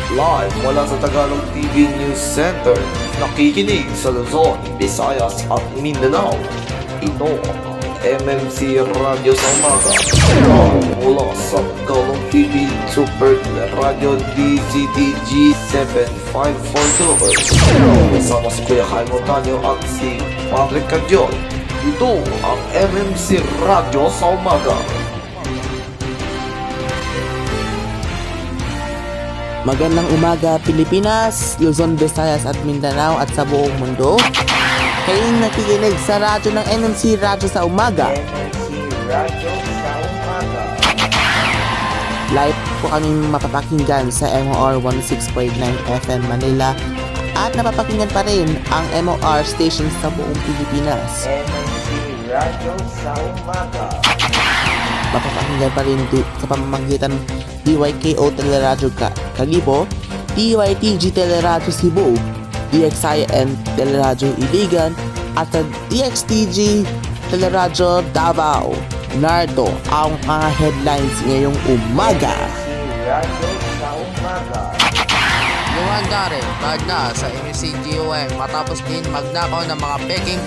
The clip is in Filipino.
Live mula sa Tagalog TV News Center, nakikinig sa Luzon, Visayas at Mindanao. Ito ang MMC Radio sa umaga. Mula sa Tagalog TV Super Radio DZTG 7542. Kasama si Kuya Jaime Otanio at si Patrick Cadyon. Ito ang MMC Radio sa umaga. Magandang umaga Pilipinas, Luzon, Visayas at Mindanao at sa buong mundo. Kayong nakikinig sa radyo ng MMC Radio sa umaga. MMC Radio sa umaga. Live po kami mapapakinggan sa MOR 106.9 FM Manila at napapakinggan pa rin ang MOR stations sa buong Pilipinas. MMC Radio sa umaga. Mapapakinggan pa rin sa pamamagitan DYKO Teleradyo Kalibo, DYTG Teleradyo Cebu, DXIN Teleradyo Iligan, at sa DXTG Teleradyo Davao. Nardo ang mga headlines ngayong umaga. Radio sa umaga. Luwan Darren, magna sa MCGOM matapos din magnakaw ng mga peking